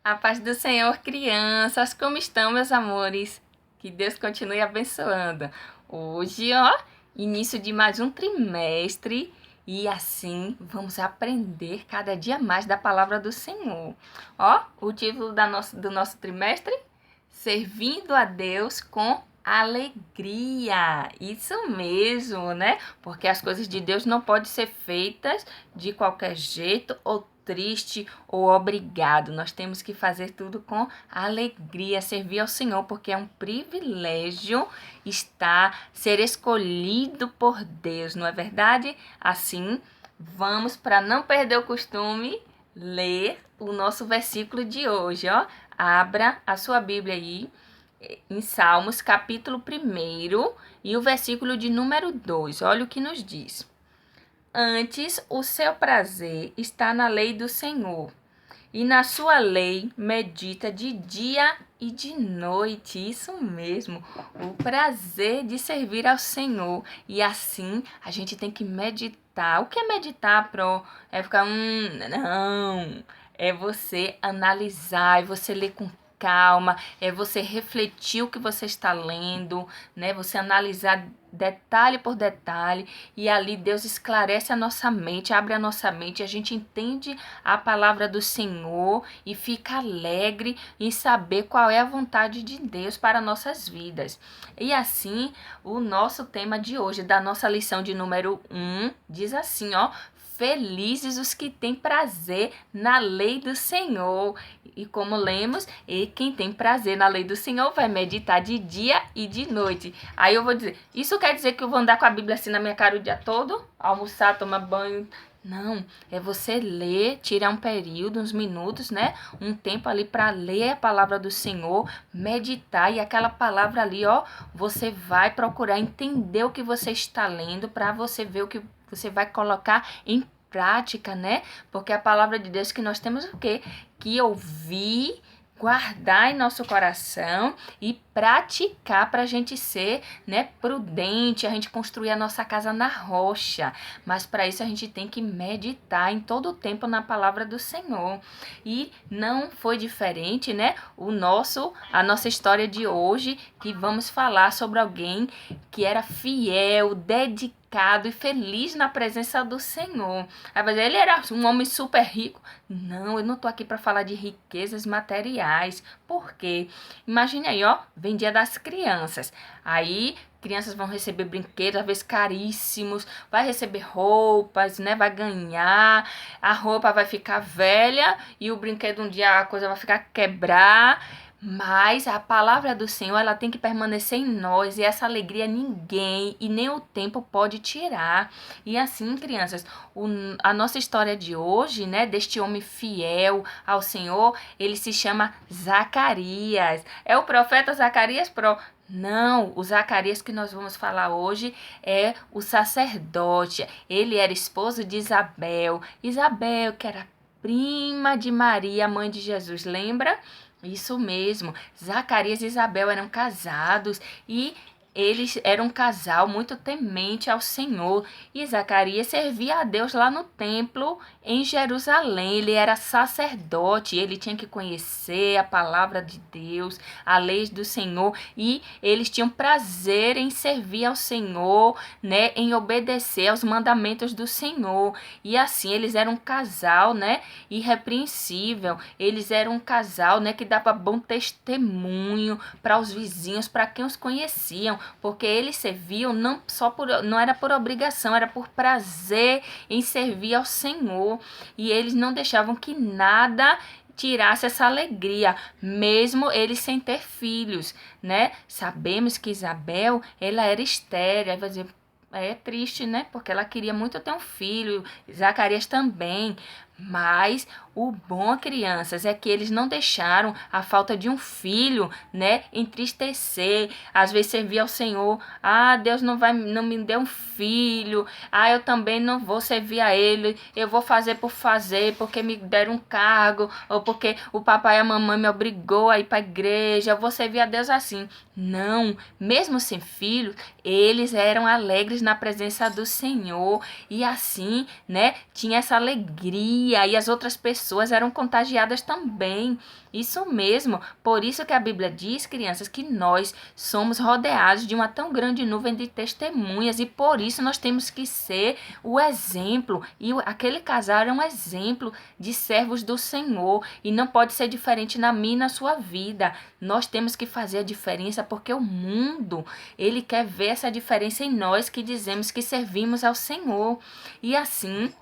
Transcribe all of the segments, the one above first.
A paz do Senhor, crianças, como estão, meus amores? Que Deus continue abençoando. Hoje, início de mais um trimestre e assim vamos aprender cada dia mais da palavra do Senhor. O título do nosso trimestre: Servindo a Deus com alegria. Isso mesmo, né? Porque as coisas de Deus não podem ser feitas de qualquer jeito ou triste ou obrigado. Nós temos que fazer tudo com alegria, servir ao Senhor, porque é um privilégio ser escolhido por Deus, não é verdade? Assim, vamos, para não perder o costume, ler o nosso versículo de hoje, Abra a sua Bíblia aí em Salmos, capítulo 1 e o versículo de número 2. Olha o que nos diz. Antes, o seu prazer está na lei do Senhor, e na sua lei medita de dia e de noite. Isso mesmo, o prazer de servir ao Senhor. E assim, a gente tem que meditar. O que é meditar, É ficar, não. É você analisar, é você ler com calma, é você refletir o que você está lendo, né? Você analisar detalhe por detalhe, e ali Deus esclarece a nossa mente, abre a nossa mente, a gente entende a palavra do Senhor e fica alegre em saber qual é a vontade de Deus para nossas vidas. E assim, o nosso tema de hoje, da nossa lição de número 1, diz assim, Felizes os que têm prazer na lei do Senhor. E como lemos, e quem tem prazer na lei do Senhor vai meditar de dia e de noite. Aí eu vou dizer, isso quer dizer que eu vou andar com a Bíblia assim na minha cara o dia todo? Almoçar, tomar banho? Não, é você ler, tirar um período, uns minutos, né? Um tempo ali para ler a palavra do Senhor, meditar, e aquela palavra ali, você vai procurar entender o que você está lendo para você ver o que você vai colocar em prática, né? Porque a palavra de Deus que nós temos o quê? Que ouvir, guardar em nosso coração e praticar para a gente ser, né, prudente, a gente construir a nossa casa na rocha. Mas para isso a gente tem que meditar em todo o tempo na palavra do Senhor. E não foi diferente, né? A nossa história de hoje, que vamos falar sobre alguém que era fiel, dedicado e feliz na presença do Senhor. Ele era um homem super rico. Não, eu não tô aqui para falar de riquezas materiais. Por quê? Imagine aí, vem Dia das Crianças. Aí, crianças vão receber brinquedos, às vezes caríssimos, vai receber roupas, né? Vai ganhar, a roupa vai ficar velha e o brinquedo um dia a coisa vai ficar quebrar. Mas a palavra do Senhor, ela tem que permanecer em nós, e essa alegria ninguém e nem o tempo pode tirar. E assim, crianças, a nossa história de hoje, né, deste homem fiel ao Senhor, ele se chama Zacarias. É o profeta Zacarias Não, o Zacarias que nós vamos falar hoje é o sacerdote. Ele era esposo de Isabel. Isabel, que era prima de Maria, mãe de Jesus, lembra? Isso mesmo, Zacarias e Isabel eram casados e eles eram um casal muito temente ao Senhor. E Zacarias servia a Deus lá no templo em Jerusalém. Ele era sacerdote, ele tinha que conhecer a palavra de Deus, a lei do Senhor. E eles tinham prazer em servir ao Senhor, né, em obedecer aos mandamentos do Senhor. E assim, eles eram um casal, né, irrepreensível. Eles eram um casal, né, que dava bom testemunho para os vizinhos, para quem os conheciam, porque eles serviam não era por obrigação, era por prazer em servir ao Senhor. E eles não deixavam que nada tirasse essa alegria, mesmo eles sem ter filhos, né? Sabemos que Isabel, ela era estéril. Vai dizer, é triste, né? Porque ela queria muito ter um filho, Zacarias também. Mas o bom, crianças, é que eles não deixaram a falta de um filho, né, entristecer. Às vezes servir ao Senhor, Deus não me deu um filho, eu também não vou servir a Ele, eu vou fazer por fazer, porque me deram um cargo, ou porque o papai e a mamãe me obrigou a ir para a igreja, eu vou servir a Deus assim. Não, mesmo sem filho, eles eram alegres na presença do Senhor, e assim, né, tinha essa alegria, e as outras pessoas pessoas eram contagiadas também. Isso mesmo. Por isso que a Bíblia diz, crianças, que nós somos rodeados de uma tão grande nuvem de testemunhas e por isso nós temos que ser o exemplo. E aquele casal era um exemplo de servos do Senhor e não pode ser diferente na minha e na sua vida. Nós temos que fazer a diferença porque o mundo, ele quer ver essa diferença em nós que dizemos que servimos ao Senhor. E assim,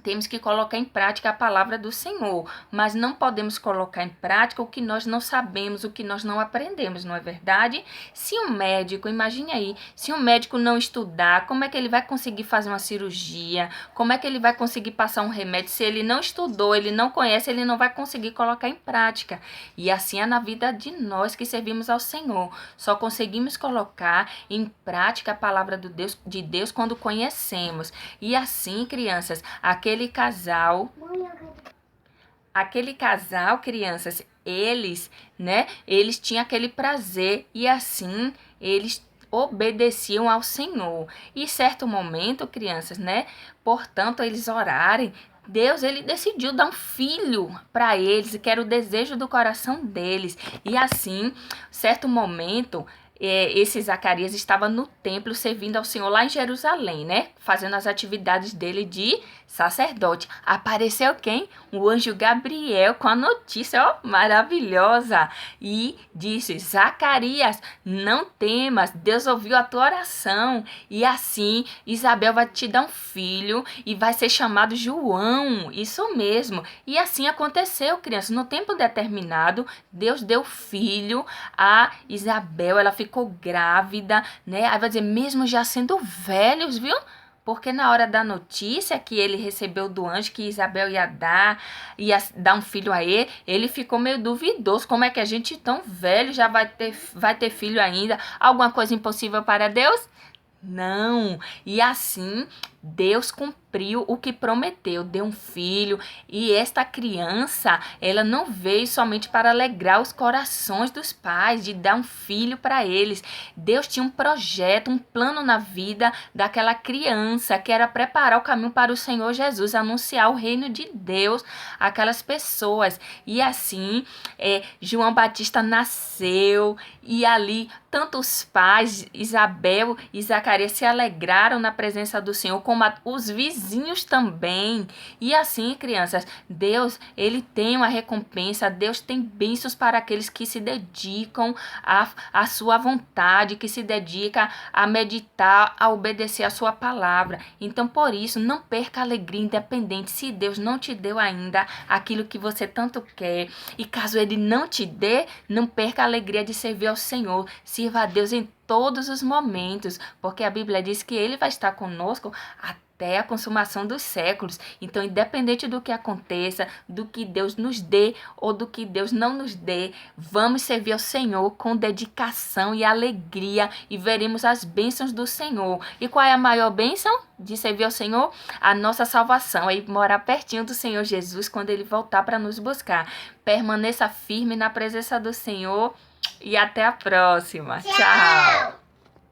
temos que colocar em prática a palavra do Senhor, mas não podemos colocar em prática o que nós não sabemos, o que nós não aprendemos, não é verdade? Se um médico, imagine aí, se um médico não estudar, como é que ele vai conseguir fazer uma cirurgia? Como é que ele vai conseguir passar um remédio? Se ele não estudou, ele não conhece, ele não vai conseguir colocar em prática. E assim é na vida de nós que servimos ao Senhor. Só conseguimos colocar em prática a palavra de Deus quando conhecemos. E assim, crianças, aquele casal, crianças, eles tinham aquele prazer e assim eles obedeciam ao Senhor. E certo momento, crianças, portanto, eles orarem, Deus, ele decidiu dar um filho para eles, que era o desejo do coração deles. E assim, certo momento, esse Zacarias estava no templo servindo ao Senhor lá em Jerusalém, fazendo as atividades dele de sacerdote. Apareceu quem? O anjo Gabriel com a notícia, maravilhosa. E disse: Zacarias, não temas, Deus ouviu a tua oração. E assim, Isabel vai te dar um filho e vai ser chamado João. Isso mesmo. E assim aconteceu, crianças. No tempo determinado, Deus deu filho a Isabel. Ela ficou grávida, Aí vai dizer, mesmo já sendo velhos, viu? Porque na hora da notícia que ele recebeu do anjo que Isabel ia dar um filho a ele, ele ficou meio duvidoso. Como é que a gente tão velho já vai ter filho ainda? Alguma coisa impossível para Deus? Não. E assim, Deus cumpriu o que prometeu, deu um filho. E esta criança, ela não veio somente para alegrar os corações dos pais, de dar um filho para eles. Deus tinha um projeto, um plano na vida daquela criança, que era preparar o caminho para o Senhor Jesus, anunciar o reino de Deus àquelas pessoas. E assim, João Batista nasceu e ali tantos pais, Isabel e Zacarias, se alegraram na presença do Senhor, como os vizinhos também. E assim, crianças, Deus, ele tem uma recompensa, Deus tem bênçãos para aqueles que se dedicam à sua vontade, que se dedicam a meditar, a obedecer a sua palavra. Então, por isso, não perca a alegria, independente se Deus não te deu ainda aquilo que você tanto quer. E caso ele não te dê, não perca a alegria de servir ao Senhor. Sirva a Deus em todos os momentos, porque a Bíblia diz que ele vai estar conosco até a consumação dos séculos. Então, independente do que aconteça, do que Deus nos dê ou do que Deus não nos dê, vamos servir ao Senhor com dedicação e alegria e veremos as bênçãos do Senhor. E qual é a maior bênção de servir ao Senhor? A nossa salvação, aí morar pertinho do Senhor Jesus quando ele voltar para nos buscar. Permaneça firme na presença do Senhor. E até a próxima. Tchau!